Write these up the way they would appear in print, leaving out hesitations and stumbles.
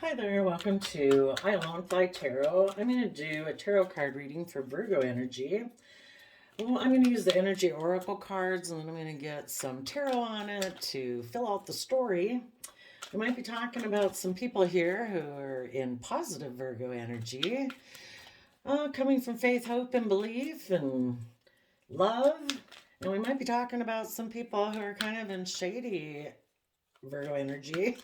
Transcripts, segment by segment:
Hi there, welcome to I Alone Fly Tarot. I'm going to do a tarot card reading for Virgo energy. Well, I'm going to use the energy oracle cards and then I'm going to get some tarot on it to fill out the story. We might be talking about some people here who are in positive Virgo energy, coming from faith, hope, and belief and love. And we might be talking about some people who are kind of in shady Virgo energy,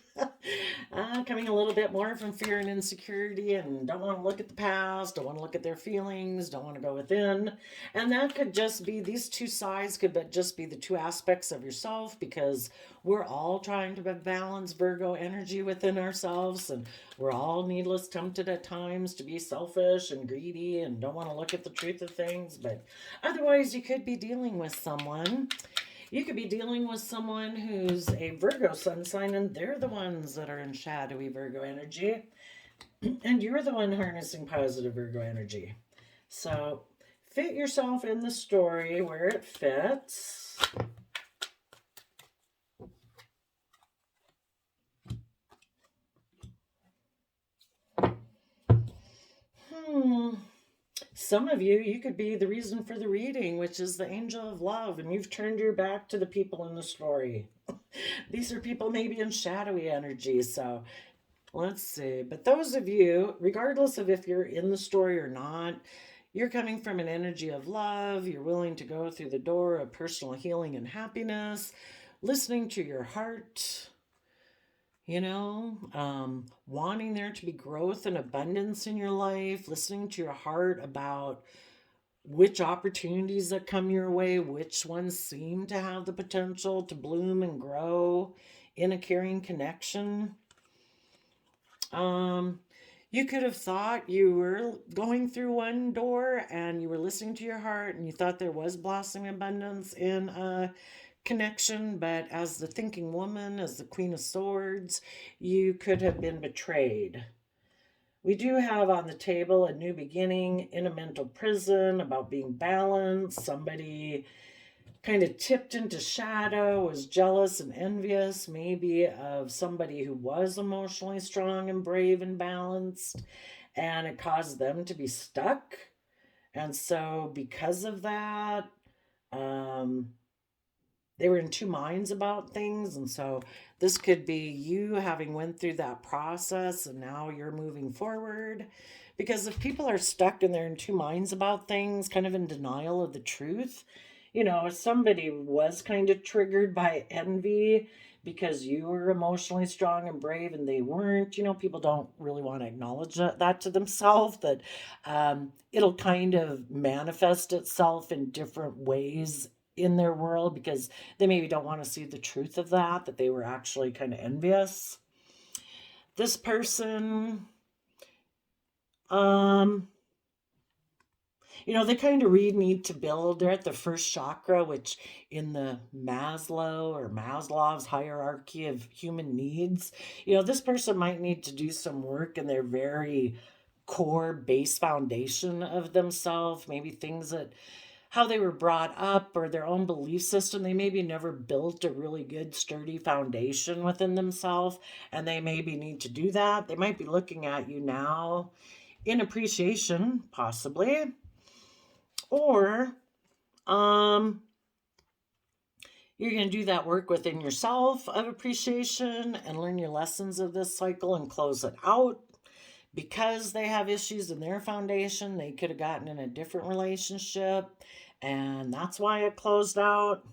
coming a little bit more from fear and insecurity and don't want to look at the past, don't want to look at their feelings, don't want to go within. And that could just be, these two sides could just be the two aspects of yourself, because we're all trying to balance Virgo energy within ourselves, and we're all needless tempted at times to be selfish and greedy and don't want to look at the truth of things. But otherwise, you could be dealing with someone. You could be dealing with someone who's a Virgo sun sign, and they're the ones that are in shadowy Virgo energy, and you're the one harnessing positive Virgo energy. So fit yourself in the story where it fits. Some of you could be the reason for the reading, which is the angel of love, and you've turned your back to the people in the story. These are people maybe in shadowy energy, so let's see. But those of you, regardless of if you're in the story or not, you're coming from an energy of love. You're willing to go through the door of personal healing and happiness, listening to your heart, wanting there to be growth and abundance in your life, listening to your heart about which opportunities that come your way, which ones seem to have the potential to bloom and grow in a caring connection. You could have thought you were going through one door and you were listening to your heart and you thought there was blossoming abundance in a connection, but as the thinking woman, as the Queen of Swords, you could have been betrayed. We do have on the table a new beginning in a mental prison, about being balanced. Somebody kind of tipped into shadow, was jealous and envious, maybe of somebody who was emotionally strong and brave and balanced, and it caused them to be stuck. And so, because of that, they were in two minds about things. And so this could be you having went through that process and now you're moving forward, because if people are stuck and they're in two minds about things, kind of in denial of the truth, if somebody was kind of triggered by envy because you were emotionally strong and brave and they weren't, people don't really want to acknowledge that to themselves, that it'll kind of manifest itself in different ways in their world, because they maybe don't want to see the truth of that they were actually kind of envious. This person, they kind of need to build. They're at the first chakra, which in the Maslow's hierarchy of human needs, this person might need to do some work in their very core base foundation of themselves, maybe things that how they were brought up or their own belief system. They maybe never built a really good, sturdy foundation within themselves, and they maybe need to do that. They might be looking at you now in appreciation, possibly. Or you're going to do that work within yourself of appreciation and learn your lessons of this cycle and close it out. Because they have issues in their foundation, they could have gotten in a different relationship, and that's why it closed out.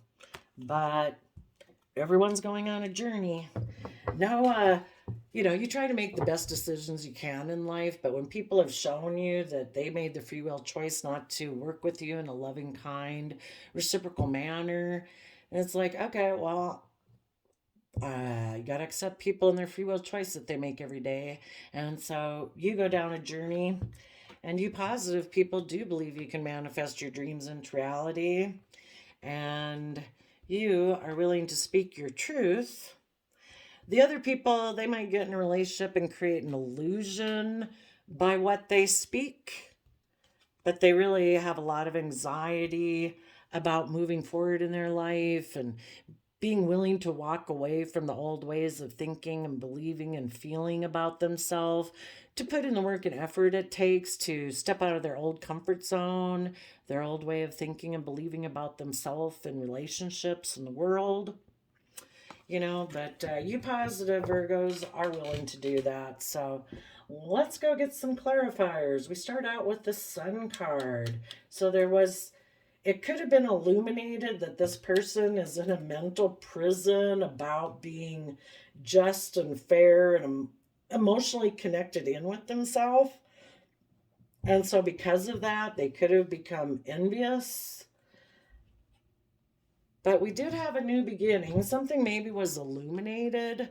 But everyone's going on a journey. Now, you try to make the best decisions you can in life, but when people have shown you that they made the free will choice not to work with you in a loving, kind, reciprocal manner, it's like, okay, well, you got to accept people and their free will choice that they make every day. And so you go down a journey, and you positive people do believe you can manifest your dreams into reality. And you are willing to speak your truth. The other people, they might get in a relationship and create an illusion by what they speak, but they really have a lot of anxiety about moving forward in their life and being willing to walk away from the old ways of thinking and believing and feeling about themselves, to put in the work and effort it takes to step out of their old comfort zone, their old way of thinking and believing about themselves and relationships and the world. But you positive Virgos are willing to do that. So let's go get some clarifiers. We start out with the Sun card. So it could have been illuminated that this person is in a mental prison about being just and fair and emotionally connected in with themselves. And so because of that, they could have become envious. But we did have a new beginning. Something maybe was illuminated.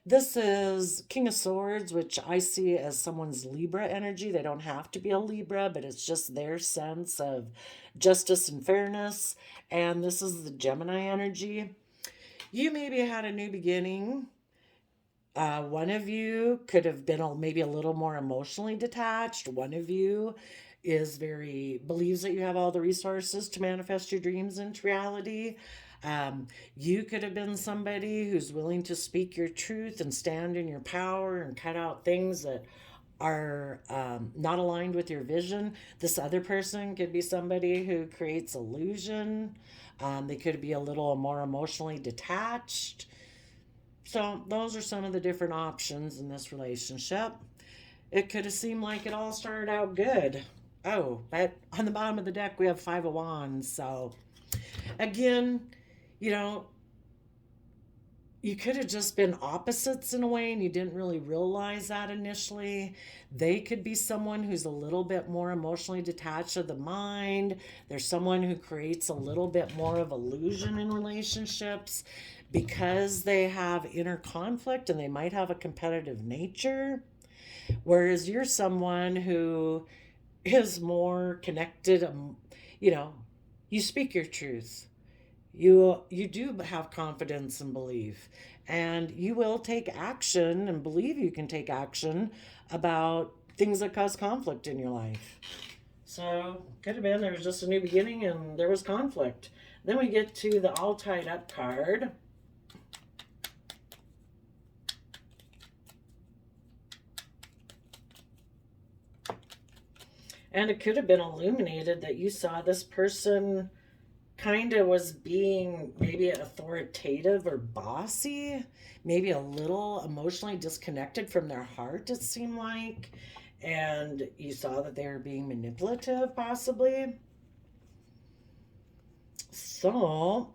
This is King of Swords, which I see as someone's Libra energy. They don't have to be a Libra, but it's just their sense of justice and fairness. And this is the Gemini energy. You maybe had a new beginning. One of you could have been maybe a little more emotionally detached. One of you believes that you have all the resources to manifest your dreams into reality. You could have been somebody who's willing to speak your truth and stand in your power and cut out things that are not aligned with your vision. This other person could be somebody who creates illusion. They could be a little more emotionally detached. So those are some of the different options in this relationship. It could have seemed like it all started out good. Oh, but on the bottom of the deck, we have Five of Wands. So again, you know, you could have just been opposites in a way and you didn't really realize that initially. They could be someone who's a little bit more emotionally detached of the mind. There's someone who creates a little bit more of illusion in relationships because they have inner conflict and they might have a competitive nature. Whereas you're someone who is more connected, you speak your truth. You do have confidence and belief, and you will take action and believe you can take action about things that cause conflict in your life. So could have been there was just a new beginning and there was conflict. Then we get to the All Tied Up card. And it could have been illuminated that you saw this person kind of was being maybe authoritative or bossy, maybe a little emotionally disconnected from their heart, it seemed like. And you saw that they were being manipulative, possibly. So,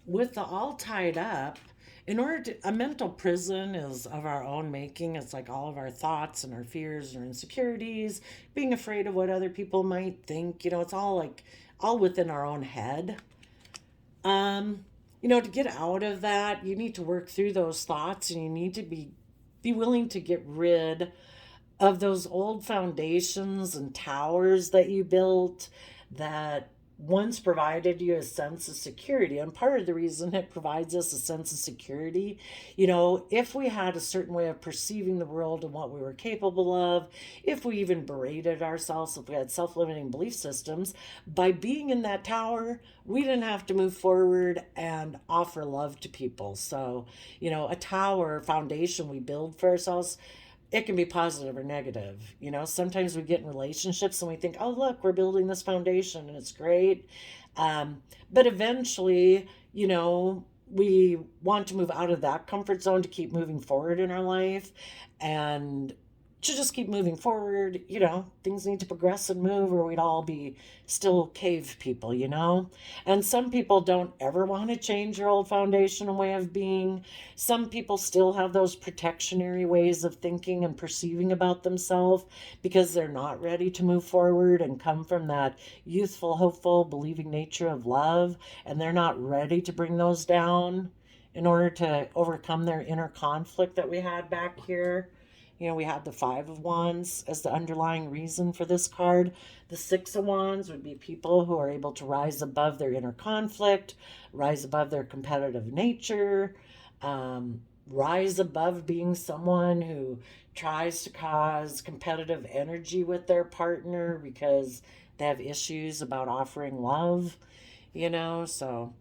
with the All Tied Up, a mental prison is of our own making. It's like all of our thoughts and our fears and our insecurities, being afraid of what other people might think. It's all within our own head. To get out of that, you need to work through those thoughts and you need to be willing to get rid of those old foundations and towers that you built that once provided you a sense of security. And part of the reason it provides us a sense of security, if we had a certain way of perceiving the world and what we were capable of, if we even berated ourselves, if we had self-limiting belief systems, by being in that tower, we didn't have to move forward and offer love to people. So, a tower foundation we build for ourselves, it can be positive or negative. Sometimes we get in relationships and we think, oh, look, we're building this foundation and it's great. But eventually, we want to move out of that comfort zone to keep moving forward in our life. And to just keep moving forward, things need to progress and move or we'd all be still cave people, And some people don't ever want to change their old foundation and way of being. Some people still have those protectionary ways of thinking and perceiving about themselves because they're not ready to move forward and come from that youthful, hopeful, believing nature of love. And they're not ready to bring those down in order to overcome their inner conflict that we had back here. We had the Five of Wands as the underlying reason for this card. The Six of Wands would be people who are able to rise above their inner conflict, rise above their competitive nature, rise above being someone who tries to cause competitive energy with their partner because they have issues about offering love, so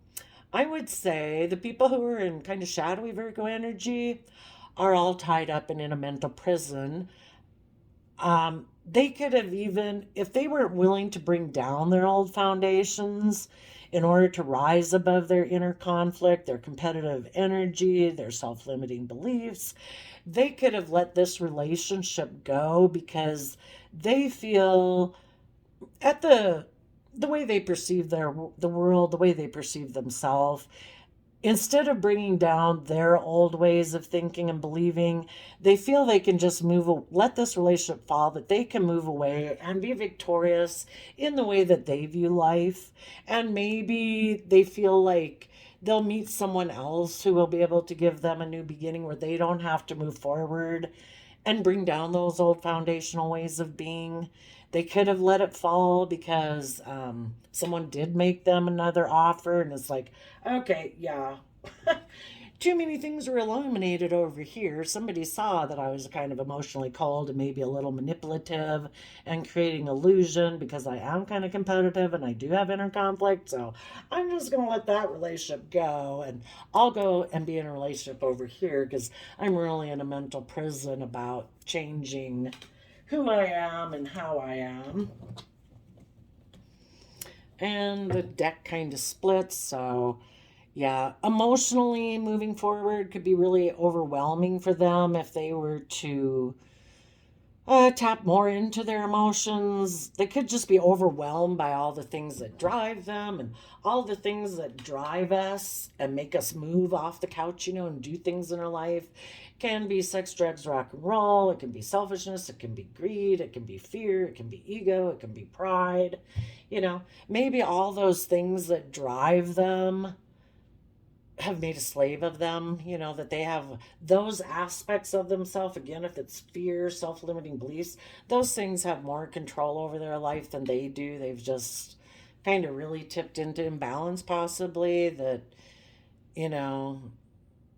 I would say the people who are in kind of shadowy Virgo energy are all tied up and in a mental prison. They could have even, if they weren't willing to bring down their old foundations in order to rise above their inner conflict, their competitive energy, their self limiting beliefs, they could have let this relationship go because they feel at the way they perceive the world, the way they perceive themselves, instead of bringing down their old ways of thinking and believing, they feel they can just let this relationship fall, that they can move away and be victorious in the way that they view life. And maybe they feel like they'll meet someone else who will be able to give them a new beginning where they don't have to move forward and bring down those old foundational ways of being. They could have let it fall because someone did make them another offer, and it's like, okay, yeah, too many things were illuminated over here. Somebody saw that I was kind of emotionally cold and maybe a little manipulative and creating illusion because I am kind of competitive and I do have inner conflict. So I'm just going to let that relationship go and I'll go and be in a relationship over here because I'm really in a mental prison about changing who I am and how I am. And the deck kind of splits, so yeah, emotionally moving forward could be really overwhelming for them if they were to tap more into their emotions. They could just be overwhelmed by all the things that drive them and all the things that drive us and make us move off the couch, and do things in our life. It can be sex, drugs, rock and roll. It can be selfishness. It can be greed. It can be fear. It can be ego. It can be pride. Maybe all those things that drive them have made a slave of them, that they have those aspects of themselves. Again, if it's fear, self limiting beliefs, those things have more control over their life than they do. They've just kind of really tipped into imbalance, possibly. That, you know,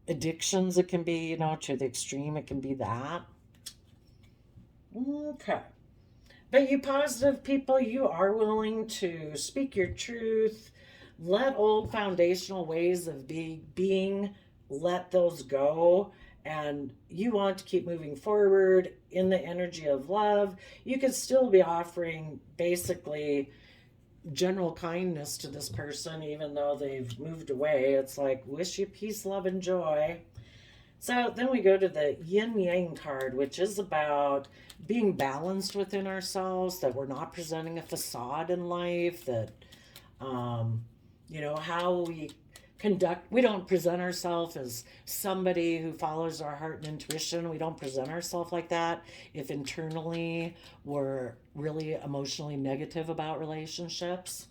addictions, it can be, to the extreme, it can be that. Okay. But you positive people, you are willing to speak your truth, let old foundational ways of being, let those go, and you want to keep moving forward in the energy of love. You could still be offering basically general kindness to this person, even though they've moved away. It's like, wish you peace, love, and joy. So then we go to the Yin Yang card, which is about being balanced within ourselves, that we're not presenting a facade in life, that, um, how we don't present ourselves as somebody who follows our heart and intuition. We don't present ourselves like that if internally we're really emotionally negative about relationships.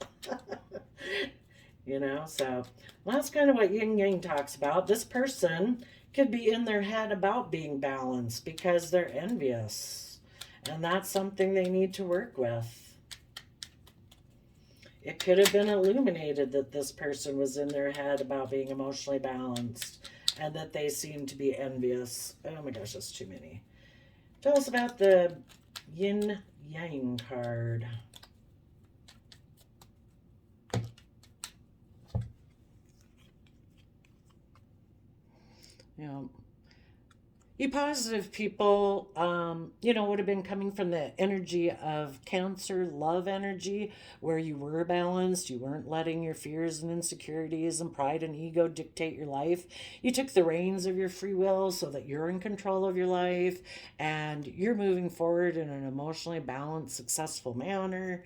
So that's kind of what Yin Yang talks about. This person could be in their head about being balanced because they're envious, and that's something they need to work with. It could have been illuminated that this person was in their head about being emotionally balanced and that they seem to be envious. Oh my gosh, that's too many. Tell us about the Yin Yang card. Yeah. You positive people, would have been coming from the energy of Cancer, love energy, where you were balanced. You weren't letting your fears and insecurities and pride and ego dictate your life. You took the reins of your free will so that you're in control of your life and you're moving forward in an emotionally balanced, successful manner.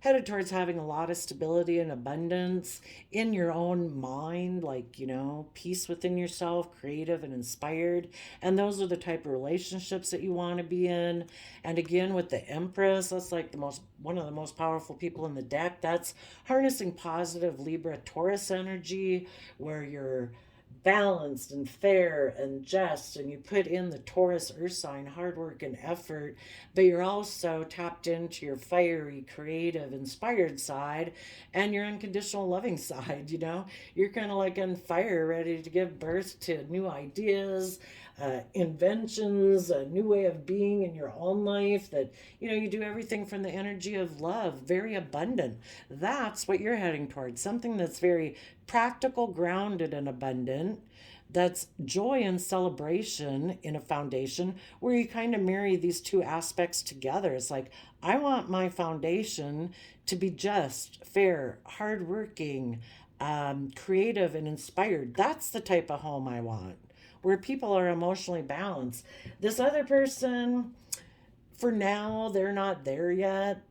Headed towards having a lot of stability and abundance in your own mind, like, peace within yourself, creative and inspired. And those are the type of relationships that you want to be in. And again, with the Empress, that's like one of the most powerful people in the deck. That's harnessing positive Libra Taurus energy, where you're balanced and fair and just, and you put in the Taurus earth sign hard work and effort, but you're also tapped into your fiery, creative, inspired side and your unconditional loving side. You're kind of like on fire, ready to give birth to new ideas, inventions, a new way of being in your own life, that, you do everything from the energy of love, very abundant. That's what you're heading towards. Something that's very practical, grounded, and abundant. That's joy and celebration in a foundation where you kind of marry these two aspects together. It's like, I want my foundation to be just, fair, hardworking, creative, and inspired. That's the type of home I want, where people are emotionally balanced. This other person, for now, they're not there yet.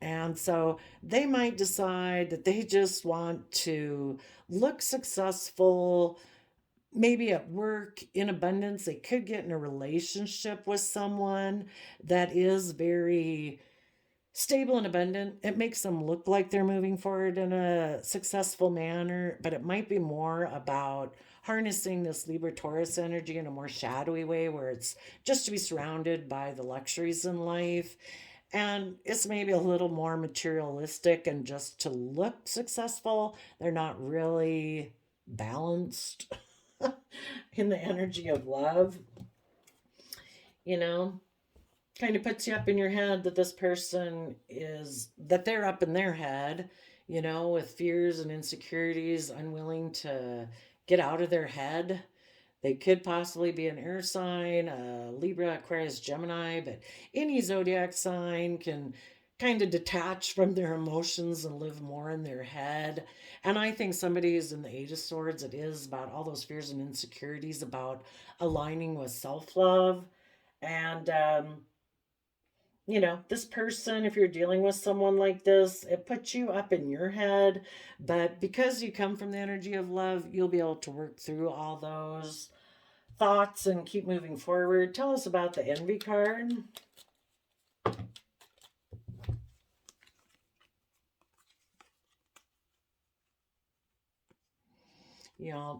And so they might decide that they just want to look successful, maybe at work, in abundance. They could get in a relationship with someone that is very stable and abundant. It makes them look like they're moving forward in a successful manner, but it might be more about harnessing this Libra Taurus energy in a more shadowy way, where it's just to be surrounded by the luxuries in life. And it's maybe a little more materialistic and just to look successful. They're not really balanced in the energy of love, you know? Kind of puts you up in your head that this person is, that they're up in their head, with fears and insecurities, unwilling to get out of their head. They could possibly be an air sign, Libra, Aquarius, Gemini, but any zodiac sign can kind of detach from their emotions and live more in their head. And I think somebody who's in the Eight of Swords, it is about all those fears and insecurities, about aligning with self love. And, this person, if you're dealing with someone like this, it puts you up in your head. But because you come from the energy of love, you'll be able to work through all those thoughts and keep moving forward. Tell us about the Envy card. Yeah.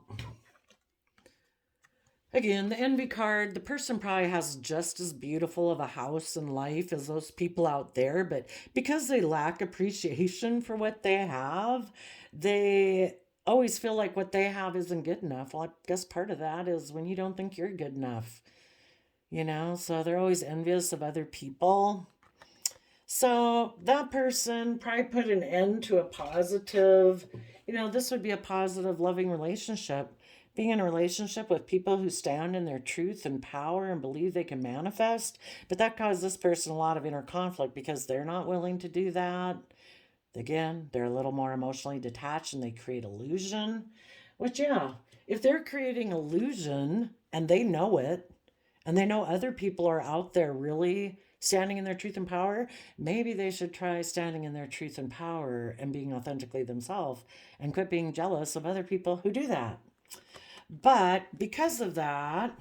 Again, the Envy card, the person probably has just as beautiful of a house and life as those people out there, but because they lack appreciation for what they have, they always feel like what they have isn't good enough. Well, I guess part of that is when you don't think you're good enough, so they're always envious of other people. So that person probably put an end to a positive, this would be a positive, loving relationship. Being in a relationship with people who stand in their truth and power and believe they can manifest. But that caused this person a lot of inner conflict because they're not willing to do that. Again, they're a little more emotionally detached and they create illusion. Which, yeah, if they're creating illusion and they know it, and they know other people are out there really standing in their truth and power, maybe they should try standing in their truth and power and being authentically themselves and quit being jealous of other people who do that. But because of that,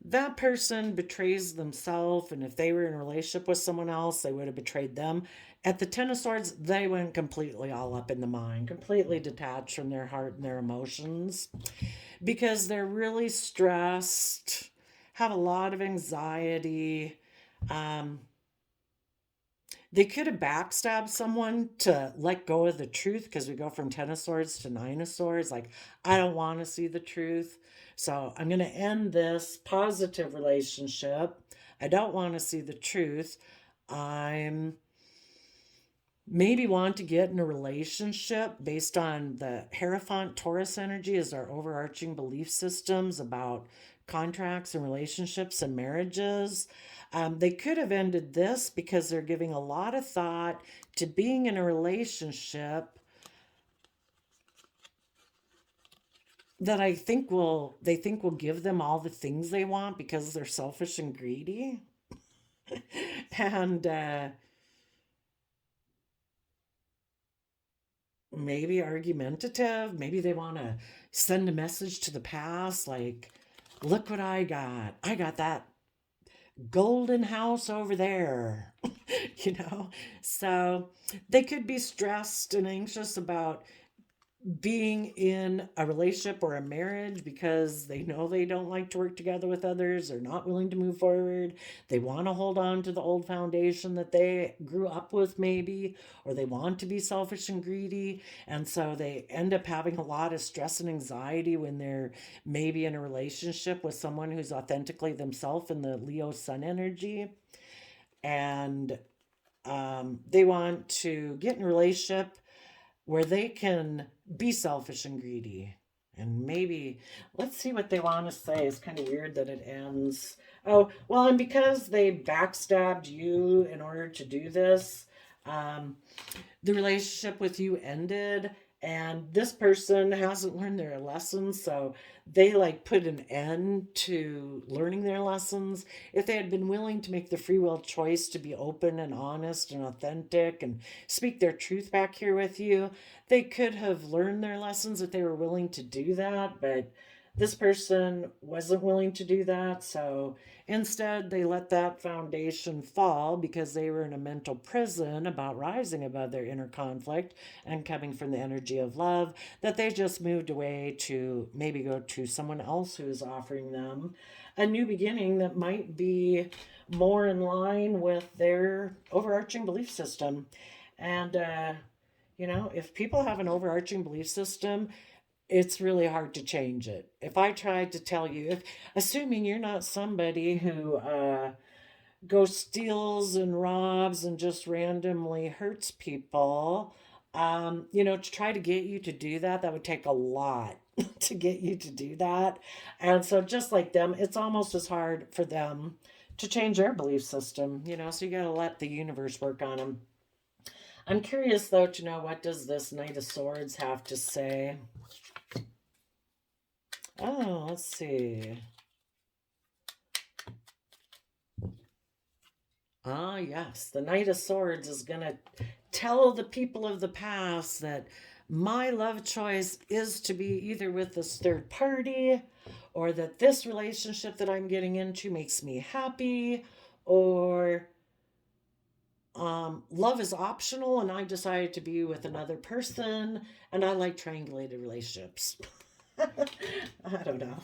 that person betrays themselves, and if they were in a relationship with someone else, they would have betrayed them. At the Ten of Swords, they went completely all up in the mind, completely detached from their heart and their emotions, because they're really stressed, have a lot of anxiety. Um, they could have backstabbed someone to let go of the truth, because we go from Ten of Swords to Nine of Swords. Like, I don't want to see the truth. So I'm going to end this positive relationship. I don't want to see the truth. I'm maybe want to get in a relationship based on the Hierophant Taurus energy as our overarching belief systems about contracts and relationships and marriages. They could have ended this because they're giving a lot of thought to being in a relationship that they think will give them all the things they want because they're selfish and greedy. And maybe argumentative. Maybe they want to send a message to the past like, look what I got. I got that golden house over there. you know? So they could be stressed and anxious about being in a relationship or a marriage because they know they don't like to work together with others, they're not willing to move forward, they want to hold on to the old foundation that they grew up with, maybe, or they want to be selfish and greedy. And so they end up having a lot of stress and anxiety when they're maybe in a relationship with someone who's authentically themselves in the Leo sun energy. And they want to get in a relationship where they can be selfish and greedy. And maybe, let's see what they want to say. It's kind of weird that it ends. Oh, well, and because they backstabbed you in order to do this, um, the relationship with you ended, and this person hasn't learned their lessons, so they like put an end to learning their lessons. If they had been willing to make the free will choice to be open and honest and authentic and speak their truth back here with you, they could have learned their lessons if they were willing to do that. But this person wasn't willing to do that, so instead they let that foundation fall because they were in a mental prison about rising above their inner conflict and coming from the energy of love, that they just moved away to maybe go to someone else who is offering them a new beginning that might be more in line with their overarching belief system. And if people have an overarching belief system, it's really hard to change it. If I tried to tell you, if assuming you're not somebody who goes steals and robs and just randomly hurts people, to try to get you to do that, that would take a lot to get you to do that. And so, just like them, it's almost as hard for them to change their belief system, so you got to let the universe work on them. I'm curious, though, to know what does this Knight of Swords have to say? Oh, let's see. Ah, yes. The Knight of Swords is going to tell the people of the past that my love choice is to be either with this third party, or that this relationship that I'm getting into makes me happy, or love is optional and I decided to be with another person, and I like triangulated relationships. I don't know.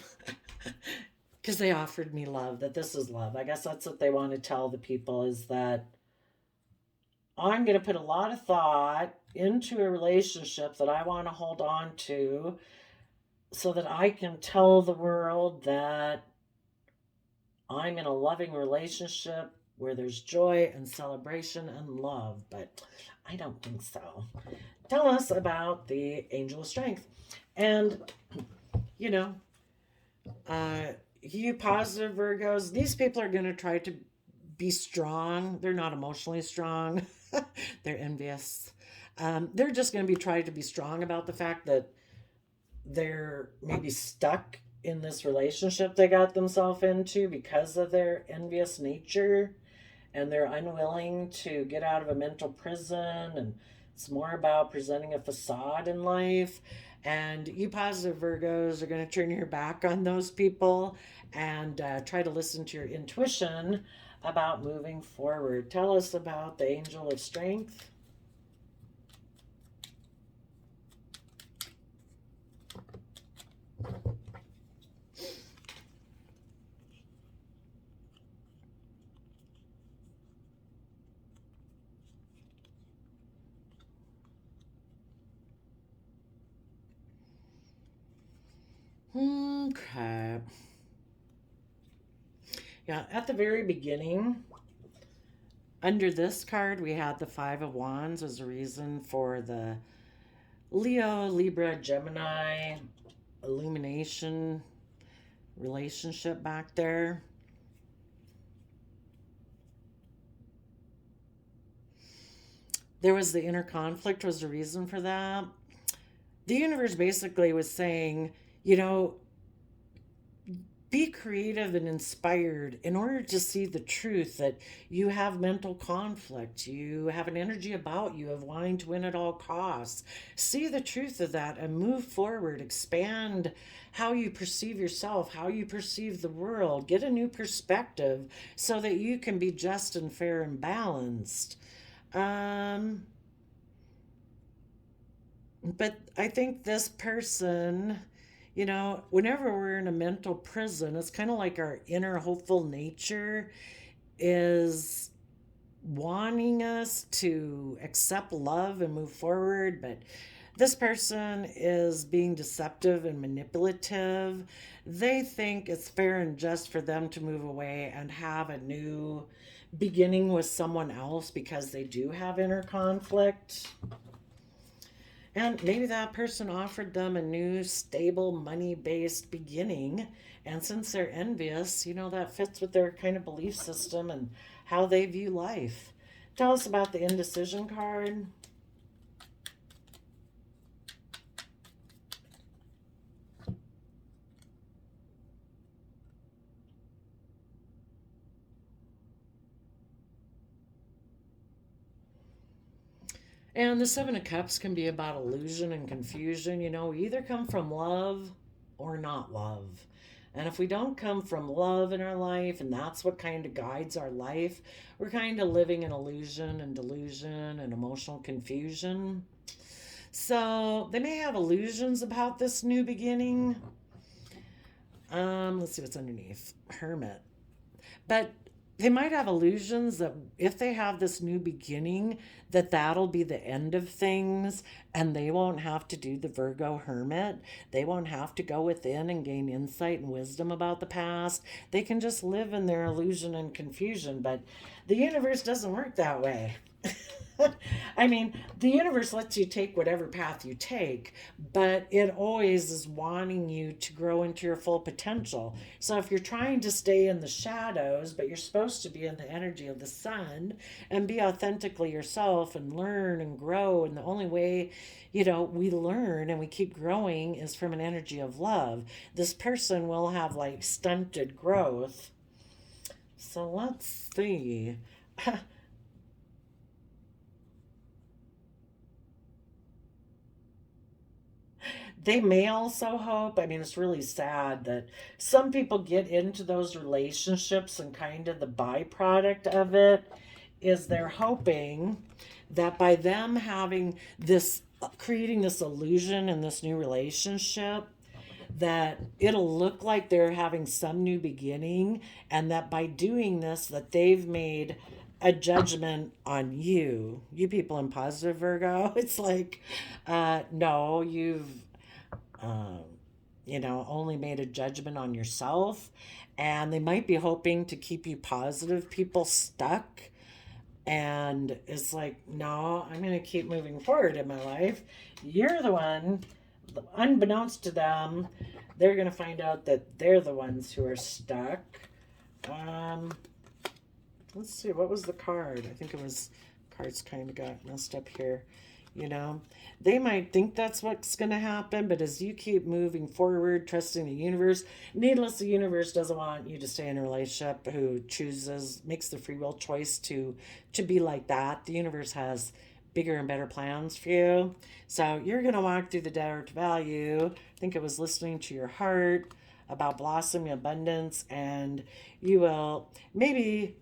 Because they offered me love, that this is love. I guess that's what they want to tell the people, is that I'm going to put a lot of thought into a relationship that I want to hold on to so that I can tell the world that I'm in a loving relationship where there's joy and celebration and love. But I don't think so. Tell us about the Angel of Strength. And, you know, uh, you positive Virgos, these people are going to try to be strong. They're not emotionally strong. They're envious. They're just going to be trying to be strong about the fact that they're maybe stuck in this relationship they got themselves into because of their envious nature, and they're unwilling to get out of a mental prison. And it's more about presenting a facade in life. And you positive Virgos are going to turn your back on those people and try to listen to your intuition about moving forward. Tell us about the Angel of Strength. Okay. Yeah, at the very beginning, under this card, we had the Five of Wands as a reason for the Leo, Libra, Gemini illumination relationship back there. There was the inner conflict was the reason for that. The universe basically was saying, you know, be creative and inspired in order to see the truth that you have mental conflict. You have an energy about you of wanting to win at all costs. See the truth of that and move forward. Expand how you perceive yourself, how you perceive the world. Get a new perspective so that you can be just and fair and balanced. Um, But I think this person, whenever we're in a mental prison, it's kind of like our inner hopeful nature is wanting us to accept love and move forward, but this person is being deceptive and manipulative. They think it's fair and just for them to move away and have a new beginning with someone else because they do have inner conflict. And maybe that person offered them a new, stable, money based beginning. And since they're envious, that fits with their kind of belief system and how they view life. Tell us about the indecision card. And the Seven of Cups can be about illusion and confusion. We either come from love or not love. And if we don't come from love in our life, and that's what kind of guides our life, we're kind of living in illusion and delusion and emotional confusion. So they may have illusions about this new beginning. Let's see what's underneath. Hermit. But they might have illusions that if they have this new beginning, that'll be the end of things and they won't have to do the Virgo hermit. They won't have to go within and gain insight and wisdom about the past. They can just live in their illusion and confusion, but the universe doesn't work that way. I mean, the universe lets you take whatever path you take, but it always is wanting you to grow into your full potential. So if you're trying to stay in the shadows, but you're supposed to be in the energy of the sun and be authentically yourself and learn and grow, and the only way, we learn and we keep growing is from an energy of love. This person will have like stunted growth. So let's see. They may also hope, I mean, it's really sad that some people get into those relationships and kind of the byproduct of it is they're hoping that by them having this, creating this illusion in this new relationship, that it'll look like they're having some new beginning, and that by doing this that they've made a judgment on you people in positive Virgo. It's like, no, you've um, only made a judgment on yourself. And they might be hoping to keep you positive people stuck. And it's like, no, I'm going to keep moving forward in my life. You're the one, unbeknownst to them, they're going to find out that they're the ones who are stuck. Um, let's see, what was the card? I think it was, cards kind of got messed up here. You know, they might think that's what's going to happen, but as you keep moving forward, trusting the universe, needless, the universe doesn't want you to stay in a relationship who chooses, makes the free will choice to be like that. The universe has bigger and better plans for you. So you're going to walk through the direct value. I think it was listening to your heart about blossoming abundance, and you will maybe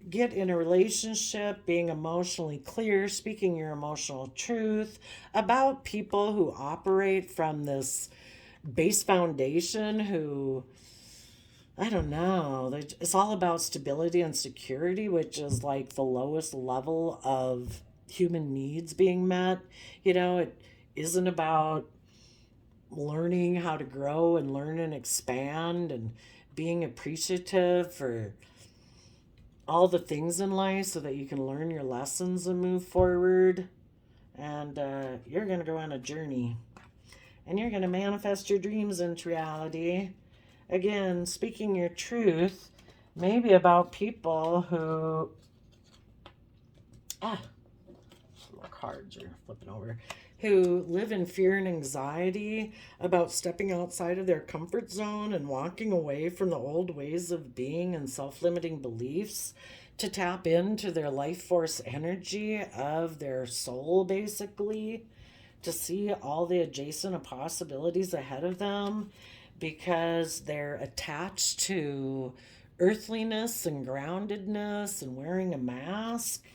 get in a relationship being emotionally clear, speaking your emotional truth about people who operate from this base foundation, who, I don't know, it's all about stability and security, which is like the lowest level of human needs being met. It isn't about learning how to grow and learn and expand and being appreciative for all the things in life so that you can learn your lessons and move forward. And you're going to go on a journey and you're going to manifest your dreams into reality. Again, speaking your truth, maybe about people who, little cards are flipping over, who live in fear and anxiety about stepping outside of their comfort zone and walking away from the old ways of being and self limiting beliefs to tap into their life force energy of their soul, basically, to see all the adjacent possibilities ahead of them because they're attached to earthliness and groundedness and wearing a mask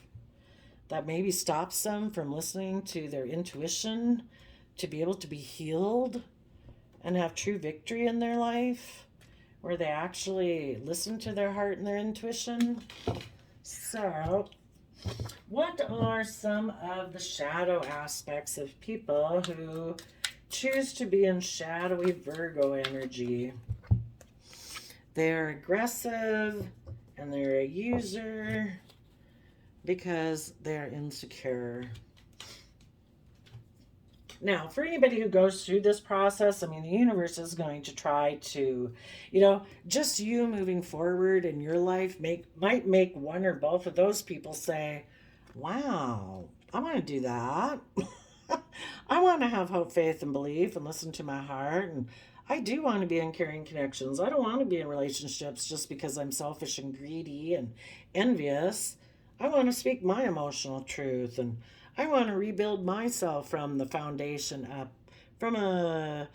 that maybe stops them from listening to their intuition, to be able to be healed and have true victory in their life, where they actually listen to their heart and their intuition. So, what are some of the shadow aspects of people who choose to be in shadowy Virgo energy? They're aggressive and they're a user because they're insecure. Now, for anybody who goes through this process, I mean, the universe is going to try to, just you moving forward in your life might make one or both of those people say, wow, I want to do that. I want to have hope, faith, and belief and listen to my heart. And I do want to be in caring connections. I don't want to be in relationships just because I'm selfish and greedy and envious. I want to speak my emotional truth, and I want to rebuild myself from the foundation up, from a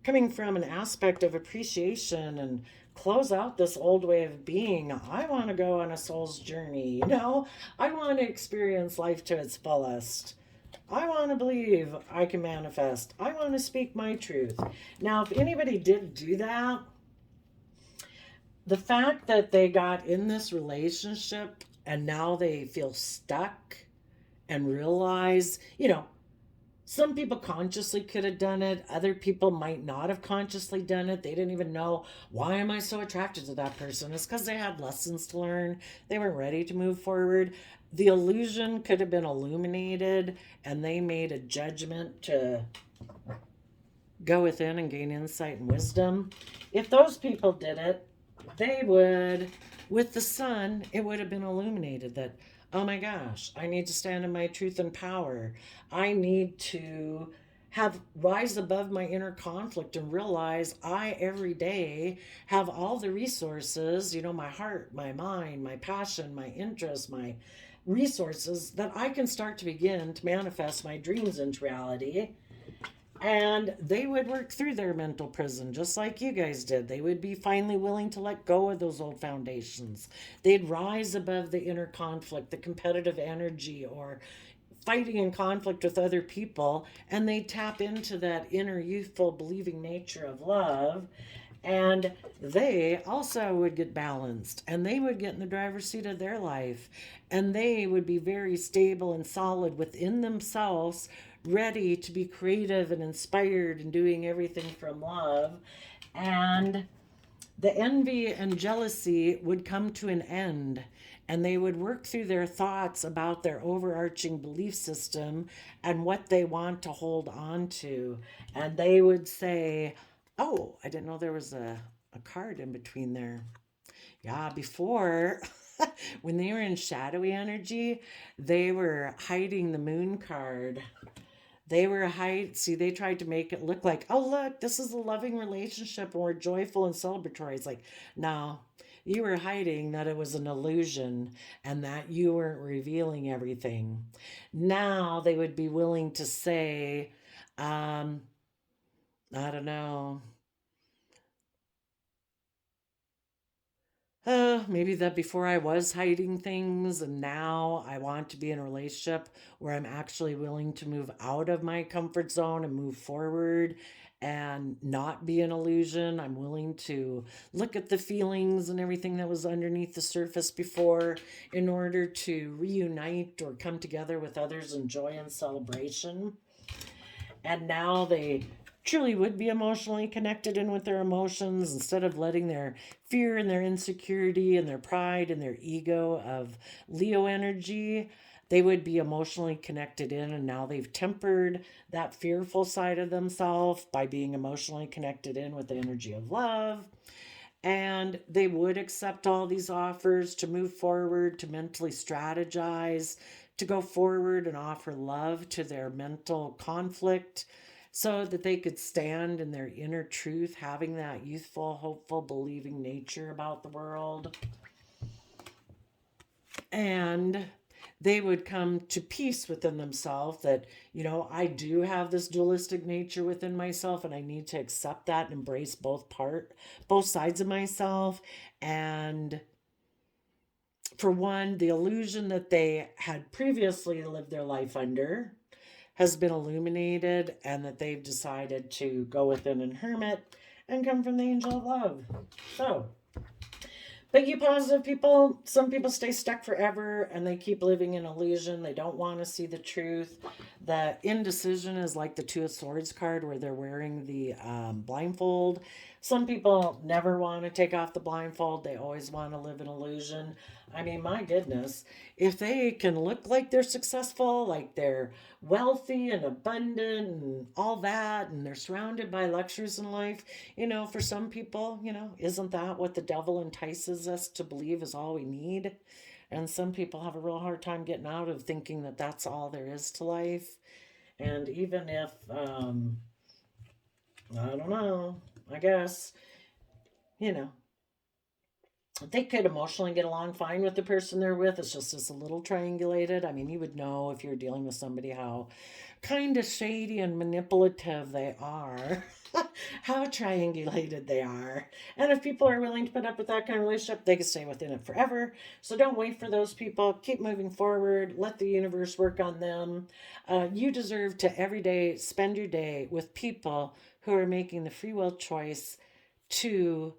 coming from an aspect of appreciation, and close out this old way of being. I want to go on a soul's journey, I want to experience life to its fullest. I want to believe I can manifest. I want to speak my truth. Now, if anybody did do that, the fact that they got in this relationship and now they feel stuck and realize, some people consciously could have done it. Other people might not have consciously done it. They didn't even know, why am I so attracted to that person? It's because they had lessons to learn. They weren't ready to move forward. The illusion could have been illuminated and they made a judgment to go within and gain insight and wisdom. If those people did it, they would, with the sun, it would have been illuminated that, oh my gosh, I need to stand in my truth and power. I need to rise above my inner conflict and realize I every day have all the resources, my heart, my mind, my passion, my interest, my resources, that I can start to begin to manifest my dreams into reality. And they would work through their mental prison just like you guys did. They would be finally willing to let go of those old foundations. They'd rise above the inner conflict, the competitive energy, or fighting in conflict with other people, and they'd tap into that inner youthful believing nature of love. And they also would get balanced and they would get in the driver's seat of their life, and they would be very stable and solid within themselves, ready to be creative and inspired and doing everything from love. And the envy and jealousy would come to an end, and they would work through their thoughts about their overarching belief system and what they want to hold on to. And they would say, oh, I didn't know there was a card in between there. Yeah, before, when they were in shadowy energy, they were hiding the moon card. They tried to make it look like, oh, look, this is a loving relationship and we're joyful and celebratory. It's like, no, you were hiding that it was an illusion and that you weren't revealing everything. Now they would be willing to say, I don't know, maybe that before I was hiding things and now I want to be in a relationship where I'm actually willing to move out of my comfort zone and move forward and not be an illusion. I'm willing to look at the feelings and everything that was underneath the surface before in order to reunite or come together with others in joy and celebration. And now they truly would be emotionally connected in with their emotions instead of letting their fear and their insecurity and their pride and their ego of Leo energy. They would be emotionally connected in, and now they've tempered that fearful side of themselves by being emotionally connected in with the energy of love. And they would accept all these offers to move forward, to mentally strategize, to go forward and offer love to their mental conflict so that they could stand in their inner truth, having that youthful, hopeful, believing nature about the world. And they would come to peace within themselves that, I do have this dualistic nature within myself and I need to accept that and embrace both sides of myself. And for one, the illusion that they had previously lived their life under has been illuminated and that they've decided to go within and hermit and come from the angel of love. So, but you positive people, some people stay stuck forever and they keep living in illusion. They don't want to see the truth. The indecision is like the Two of Swords card where they're wearing the blindfold. Some people never want to take off the blindfold. They always want to live in illusion. I mean, my goodness, if they can look like they're successful, like they're wealthy and abundant and all that, and they're surrounded by luxuries in life, for some people, isn't that what the devil entices us to believe is all we need? And some people have a real hard time getting out of thinking that that's all there is to life. And even if, I don't know, I guess, you know, they could emotionally get along fine with the person they're with. It's just a little triangulated. I mean, you would know if you're dealing with somebody how kind of shady and manipulative they are, how triangulated they are. And if people are willing to put up with that kind of relationship, they can stay within it forever. So don't wait for those people. Keep moving forward. Let the universe work on them. You deserve to every day spend your day with people who are making the free will choice to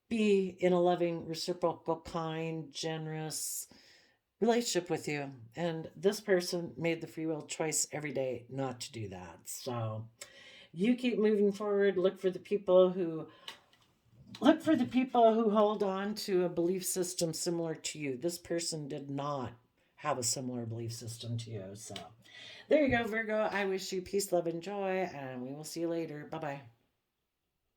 be in a loving, reciprocal, kind, generous relationship with you. And this person made the free will choice every day not to do that. So you keep moving forward. Look for the people who hold on to a belief system similar to you. This person did not have a similar belief system to you. So there you go, Virgo. I wish you peace, love, and joy, and we will see you later. Bye bye.